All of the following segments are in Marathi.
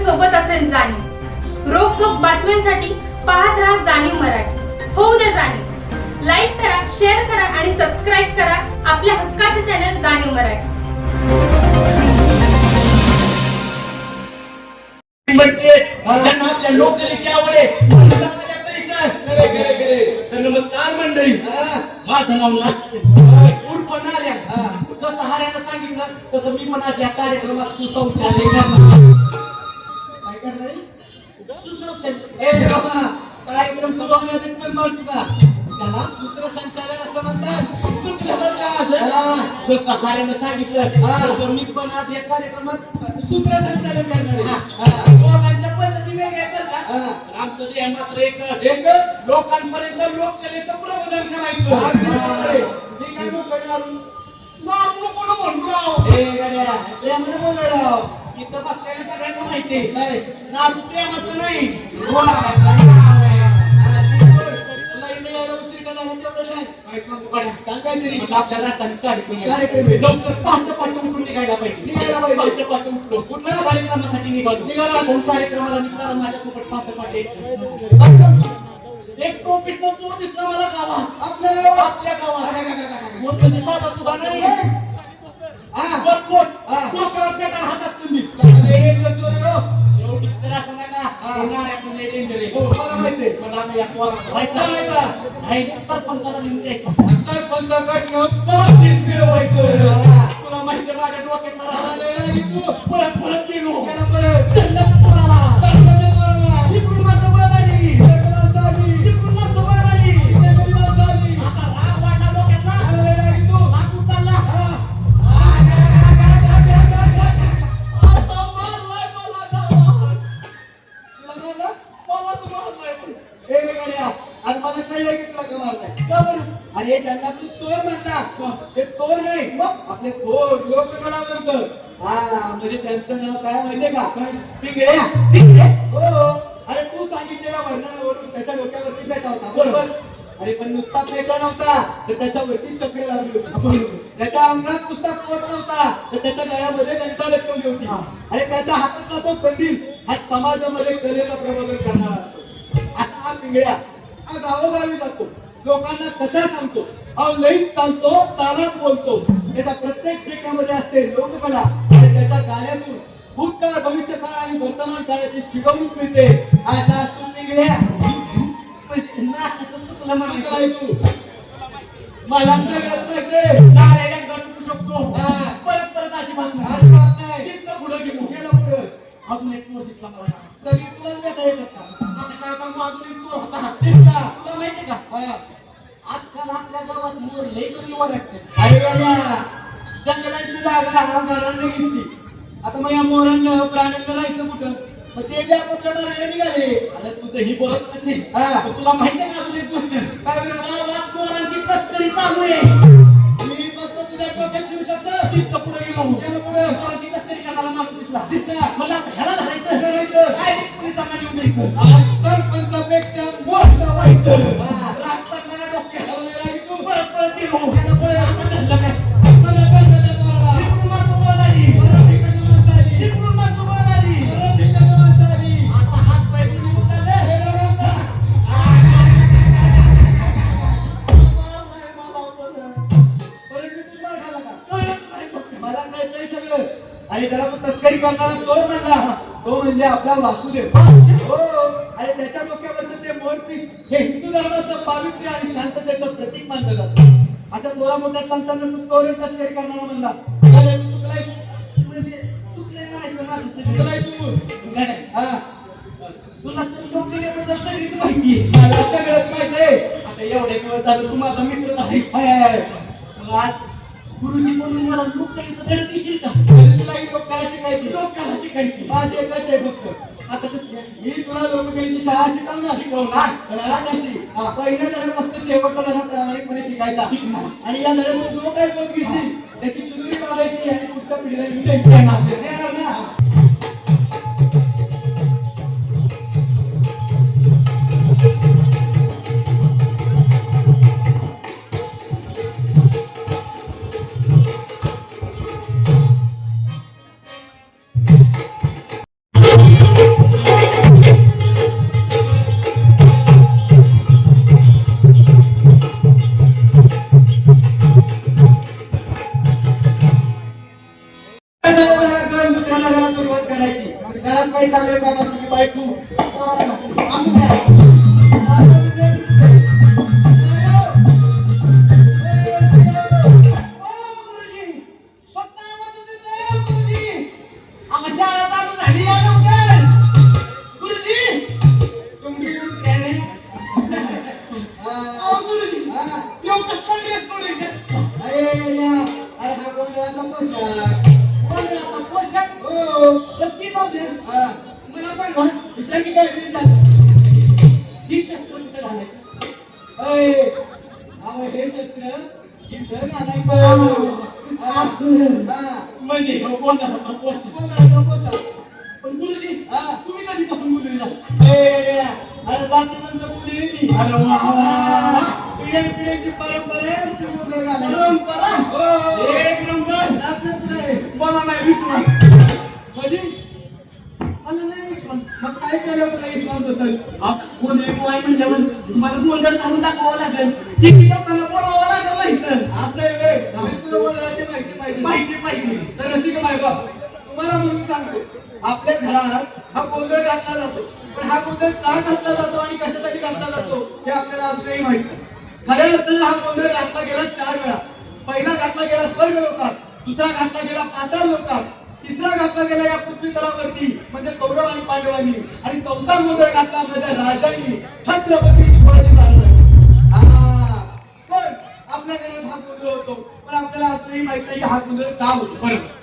सोबत असेल जाणीव. रोखोक बातम्यांसाठी पाहत राहा जाणीव मराठी. होऊ द्या जाणीव. लाईक करा, शेअर करा आणि सबस्क्राईब करा आपल्या हक्काचे चॅनल जाणीव मराठी. आपल्या लोककलेची आवड आहे. तर नमस्कार मंडळी, माझं नाव उर्फ नार्या. जसं हार्यानं सांगितलं तसं मी पण आज या कार्यक्रमात सुशौचालय काय करणार सुशौचालय कार्यक्रम सुरू होण्याआधी पण माहिती का त्याला सूत्रसंचालन असं म्हणतात. चुकलं बरं का माझं. जसं हार्यानं सांगितलं तसं मी पण आज या कार्यक्रमात सूत्रसंचालन करणार आहे. दोघांच्या पद्धती वेगळ्या बरं का. आमचं ध्येय मात्र एक लोकांपर्यंत लोककलेचं प्रबोधन करायचं. मी काय म्हणतो नारू नको ना म्हणू राव. प्रेमाने बोलायला इथं बसलेल्या सगळ्यांना माहिती आहे नाही नारू प्रेमाचं नाही. तुला इंडियाला उशीर का झाला तेवढं सांग. काय सांगू काढ्या सांग काहीतरी. म्हणजे आपल्या राजधानी कार्यक्रम कार्यक्रम आहे. लवकर पहाटे उठून निघायला पाहिजे. पहाटे उठलो कुठल्या कार्यक्रमासाठी निघालो. कोण कार्यक्रमाला निघाला माझ्यासोबत पहाटे एक टोपीसला चोर दिसला मला गावात. आपल्या गावात कोण म्हणजे साधा सुद्धा नाही. डोक्यावर पेटार हातात तुम्ही एवढी तर असं नका. नाऱ्यातून लय डेंजर आहे. मला माहिती आहे. मला आता या पोराला व्हायचं नाही. सरपंचाला लिहून द्यायचं. सरपंचाकडे घेऊन बक्षीस मिळवायचं. तुला माहिती आहे माझ्या डोक्यात राहिला की तू पळत पळत गेलो. तल्लक पोराला. इकडून माझं बळ आली. इकडून माझं बळ आली. आता राग वाढला डोक्यातला. लागू चालला. आता मारलाय मला गावात. मला तू मारलाय पण. आज माझं काही तुला का मारलाय. का बरं? अरे त्यांना तू चोर म्हणता. हे चोर नाही मग आपले चोर लोककला म्हणत. म्हणजे त्यांचं नाव काय माहितीये का पिंगळ्या. हो. अरे तू सांगितलेला वर्णनावरून त्याच्या डोक्यावरती पेटा होता बरोबर. अरे पण नुसता पेटा नव्हता तर त्याच्यावरती चक्र लागली होती. त्याच्या अंगात नुसता पोट नव्हता तर त्याच्या गळ्यामध्ये घंटा लटकवली होती. अरे त्याच्या हातातला तो कंदील हा समाजामध्ये कलेचं प्रबोधन करणारा असतो. आता हा पिंगळ्या हा गावोगावी जातो, लोकांना कथा सांगतो, हा लईत चालतो, तालात बोलतो. त्याच्या प्रत्येक ठिकाणामध्ये असते लोककला आणि त्याच्या गाण्यातून भूतकाळ, भविष्यकाळ आणि वर्तमान काळाची शिकवणूक मिळते. असा असतो पिंगळ्या. मला सगळ्यात माहिती नाऱ्या एकदा चुकू शकतो. परत परत अजिबात नाही. अजिबात नाही. तिथनं पुढं गेलो. गेला पुढे अजून एक चोर दिसला मला. सगळी तुलाच भेटा येतात का. आता काय सांगू, अजून एक चोर होता. दिसला. तुला माहितीये का आजकाल आपल्या गावात मोर लय जोरी ओरडते. अरे राजा जंगलाची जागा घरांनी घेतली. आता मग या मोरांना प्राण्यांना राहायचं कुठं. मग ते जे आपण मार्गाने निघाले. अरे तुझं ही बरोबर असेल. पण तुला माहितीये का अजून एक गोष्ट. काय बरं गावात मोरांची तस्करी चालू आहे. मी फक्त तुझ्या डोक्यात शिवू शकतो. तिथं पुढे गेलो. त्याला पुढे मोरांची तस्करी करणारा माणूस दिसला. दिसला. मला आता ह्याला धरायचं. धरायचं. काय ते पोलिसांना नेऊन द्यायचं. सरपंचापेक्षा मोठं व्हायचं. राग पडलेल्या डोक्यात. तू पळत पळत गेलो. त्याला पुढे आता धरलं काय? मला धरलं पोराला. इकडून माझं बळ आली. परत इकडनं माणसं आली. इकडून माझं बळ आली. परत इकडनं माणसं आली. आता हात पाय दोन्ही उचलले. हे बघा. परत मी तुझ्या मार खाल्ला का. कळत नाही फक्त. मला कळतंय सगळं. अरे त्याला तू तस्करी करणारा चोर म्हणला. तो म्हणजे आपला वासुदेव. हो. अरे त्याच्या डोक्यावरचं ते मोरपीस हे हिंदू धर्माचं पावित्र्य आणि शांततेचं प्रतीक मानलं जातं. अशा थोडा मोठ्या संतांना तू चोर तस्करी करणारा म्हणला. अरे तू चुकलाय. म्हणजे चुकले म्हणायचं माझं सगळं. चुकलाय तू. काय नाही. हा. तुला तर लोककलेबद्दल सगळीच माहिती आहे. मला सगळंच माहित आहे. आता एवढे दिवस झालं तू माझा मित्र आहे. हाय. मग आज गुरुजी म्हणून मला लोककलेचं धडे देशील का? म्हणजे तुला ही लोकांना शिकायची. लोकांना शिकायची. माझं एकच आहे फक्त. आता कसं काय? मी तुला लोककलेची शाळा शिकवणार. पण आज कशी पहिल्या धडा फक्त शेवटचा धडा प्रामाणिकपणे शिकायचा. आणि या धड्यातून जो काही बोध घेशील त्याची सुंदरी बघायची आणि पुढच्या पिढीला घेऊन देणार ना. छान बाई चांगले काम तुझी बायको आम्ही द्या आता तुझे गुरुजी फक्त आवाज येतोय गुरुजी आम्हा शाळा चालू झाली या लवकर गुरुजी तुमची त्याने गुरुजी देव कसला ड्रेस पडायचा अरे हा गोंधळाचा पोशाख गोंधळाचा पोशाख हो तर ती जाऊ दे मला सांग विचार की काय विचार ही शस्त्र कुठे घालायचं अय अहो हे शस्त्र इथं घालायचं म्हणजे गोंधळाचा पोशाख पण गुरुजी तुम्ही कधीपासून मुली अरे जातीवंत मुली आहे ती अरे वा पिढ्याची परंपरा आहे आमची मुलं घालायची परंपरा हो एक नंबर मला नाही विश्वास म्हणजे मला नाही विश्वास मग काय केलं तुला विश्वास बसेल गोंधळी वाय म्हणल्यावर मला गोंधळ घालून दाखवावं लागेल ती त्याला बोलावं लागेल नाही तर असं आहे तुला गोंधळाची माहिती पाहिजे तर रसिक माय बाप तुम्हाला म्हणून सांगतो आपल्या घरात हा गोंधळ घातला जातो पण हा गोंधळ का घातला जातो आणि कशासाठी घातला जातो हे आपल्याला अजूनही माहिती खऱ्या अर्थाने हा गोंधळ घातला गेला 4 वेळा पहिला घातला गेला स्वर्ग लोकात दुसरा घातला गेला पाताळ लोकात तिसरा घातला गेला या पृथ्वी तलावरती म्हणजे कौरव आणि पांडवांनी आणि चौथा गोंधळ घातला माझ्या राजांनी छत्रपती शिवाजी महाराजांनी पण आपल्या घरात हा गोंधळ होतो पण आपल्याला अजूनही माहित नाही हा गोंधळ का होतो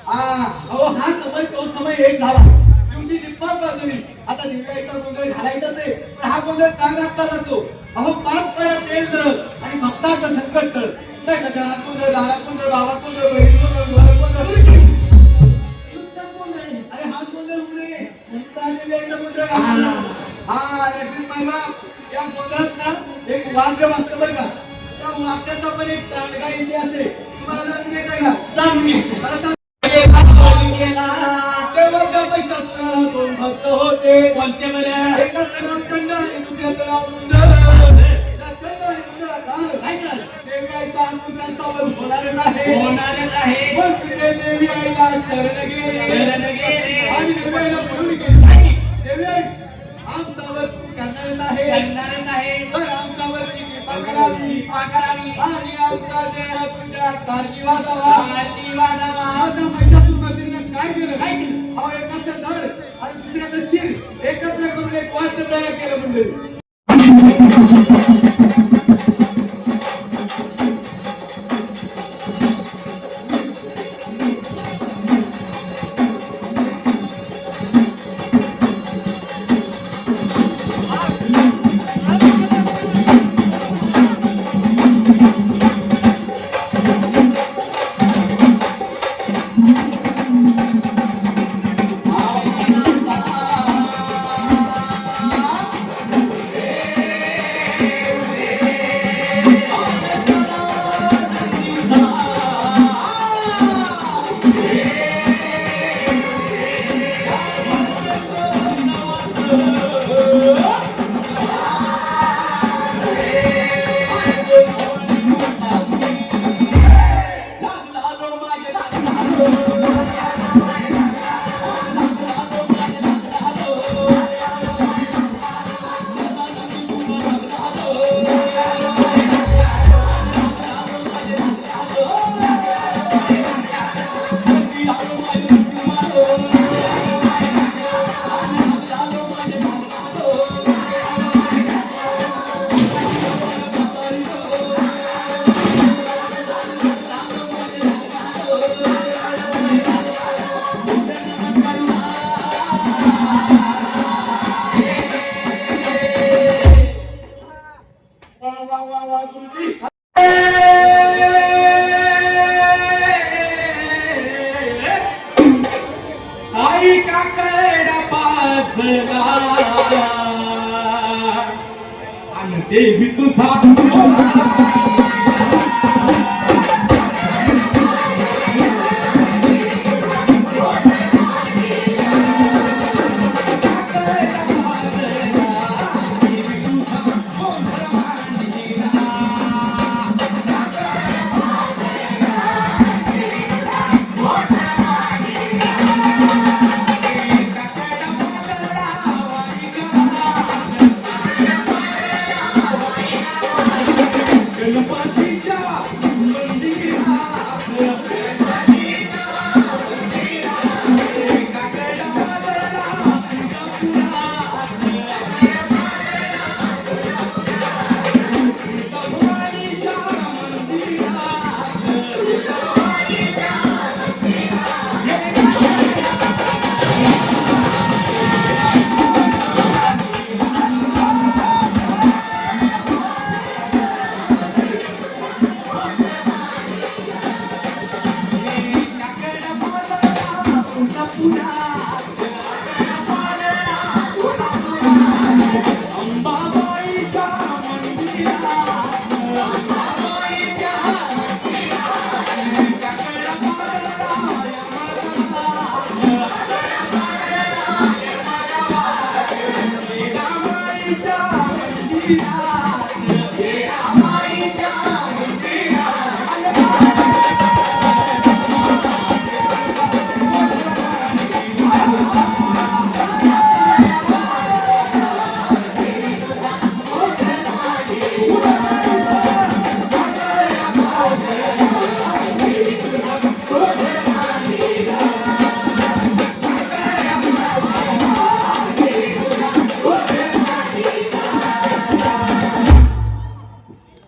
हा समय तो समय एक झाला तुमची दिप्पात बाजूनी आता दिव्याचा गोंधळ घालायचाच आहे पण हा गोंधळ का घातला जातो अहो 5 वेळा तेल जळ आणि भक्ताचं संकट टळ नाही का घरात गोंधळ दारात गोंधळ गावात गोंधळ बहिणी गोंधळ घरात गोंधळ अरे हा गोंधळ उडे गोंधळ हा रशीद मामा या गोंधळात ना एक वाद्य वाजतं बरं का त्या वाद्याचा पण एक दांडगा इतिहास आहे तुम्हाला जाणून घ्यायचा का जाणून घ्यायचं पैसा दोन भक्त होते कोणते बरं एकाचं नाव चंड आणि दुसऱ्याचं नाव मुंड देवी आईचा अनुग्रहांचा होणारच आहे पण तिथे देवी आईला शरण गेले आणि देवी आईला म्हणून गेली देवी आई आमच्यावर तू करणारच आहे तर आमच्यावरती कृपा करावी आणि आमचा देह तुझ्या कारणी वाजावा आता महिषातून गतीनं काय केलं अहो एकाचं धड आणि दुसऱ्याचं शिर एकत्र करून एक वाद्य तयार केलं मंडळी देवी तुझा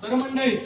तर मंडळी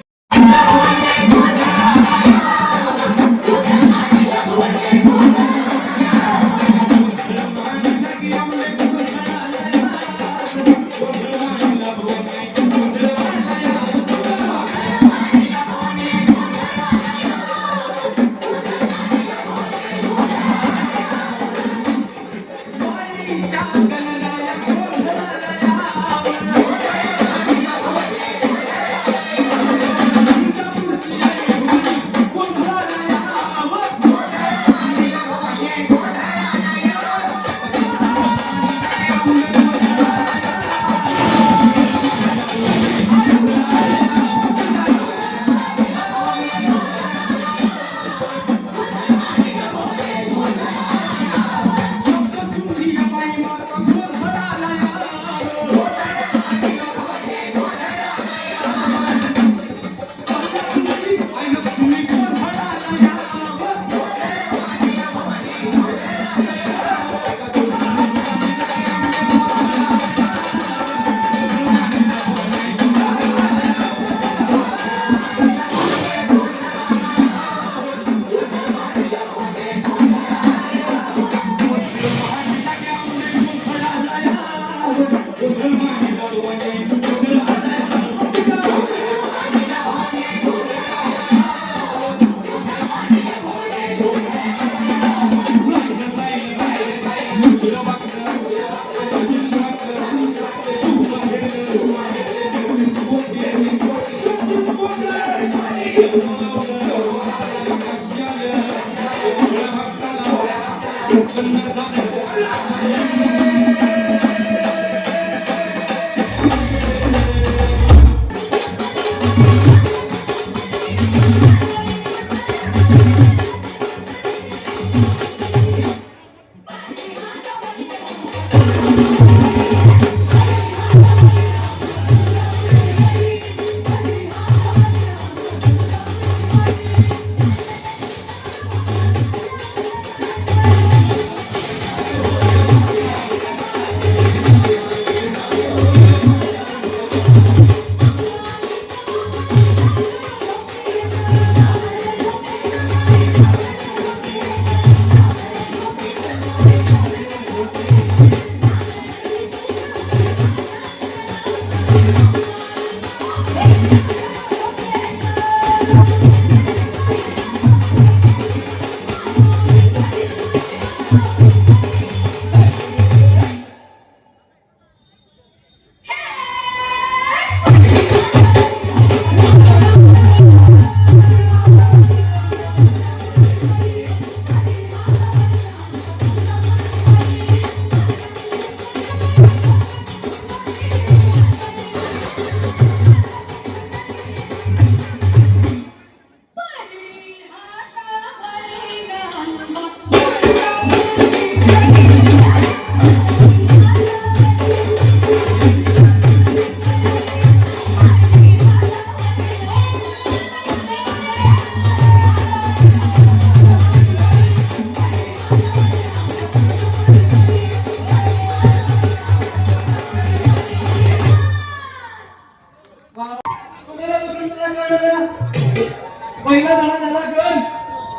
पहिला झाला गण,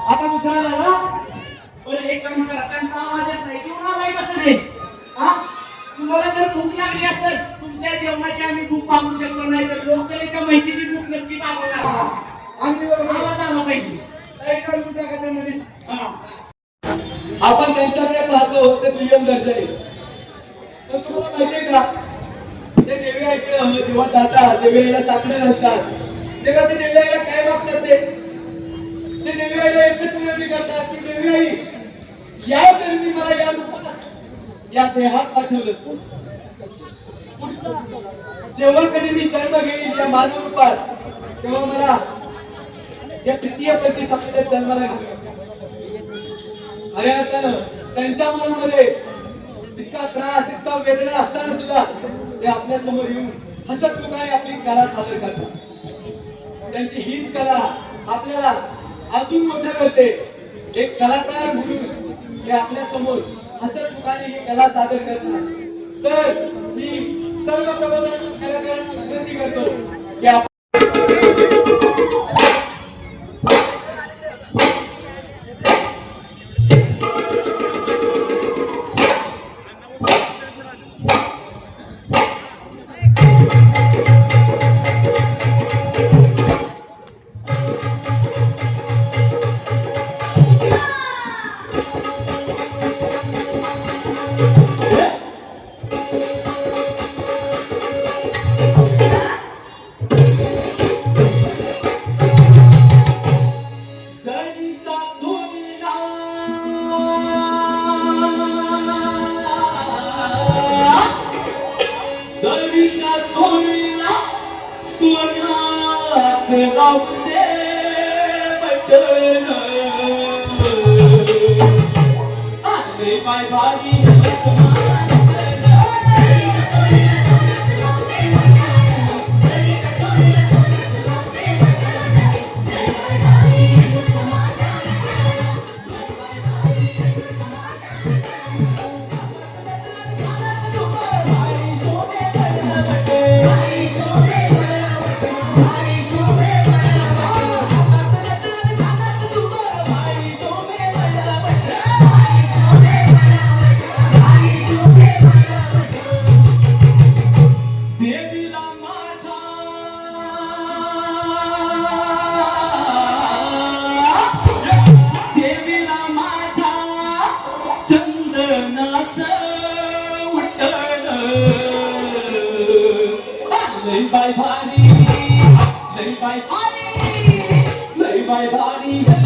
आता दुसरा झाला. बरं एक काम करा, त्यांचा आवाज येत नाही जेवणाला नाही कसं रे? हा, तुम्हाला जर भूक लागली असेल, तुमच्या जेवणाची आम्ही भूक मागू शकतो, नाही तर लोककलेच्या माहितीची भूक नक्की मागवणार. अगदी बरोबर, आवाज आला पाहिजे. आपण त्यांच्याकडे पाहतो ते दुय्यम दर्जाने. तर तुम्हाला माहितीये का, ते देवी आईकडे जेव्हा जातात, देवी आईला चाकणं नसतात, तेव्हा ते देवी आईला काय मागतात? ते देवी आईला एकच विनंती करतात की देवी आई, या जन्मी मला या रूपात, या देहात पाठवलं. जेव्हा कधी मी जन्म घेईल या मानव रूपात तेव्हा मला या तृतीय पंथी समाजात जन्माला घाल. अरे आता त्यांच्या मनामध्ये इतका त्रास इतका वेदना असताना सुद्धा ते आपल्या समोर येऊन हसतमुखाने आपली कला सादर करतात. त्यांची हीच कला आपल्याला अजून मोठं करते. एक कलाकार म्हणून ते आपल्या समोर हसतमुखाने ही कला सादर करतात. तर मी सर्व प्रबोधन कलाकारांना विनंती करतो की सोन्याचं लावून दे बटन आले पाय भारी lay by body, lay by body, lay by body,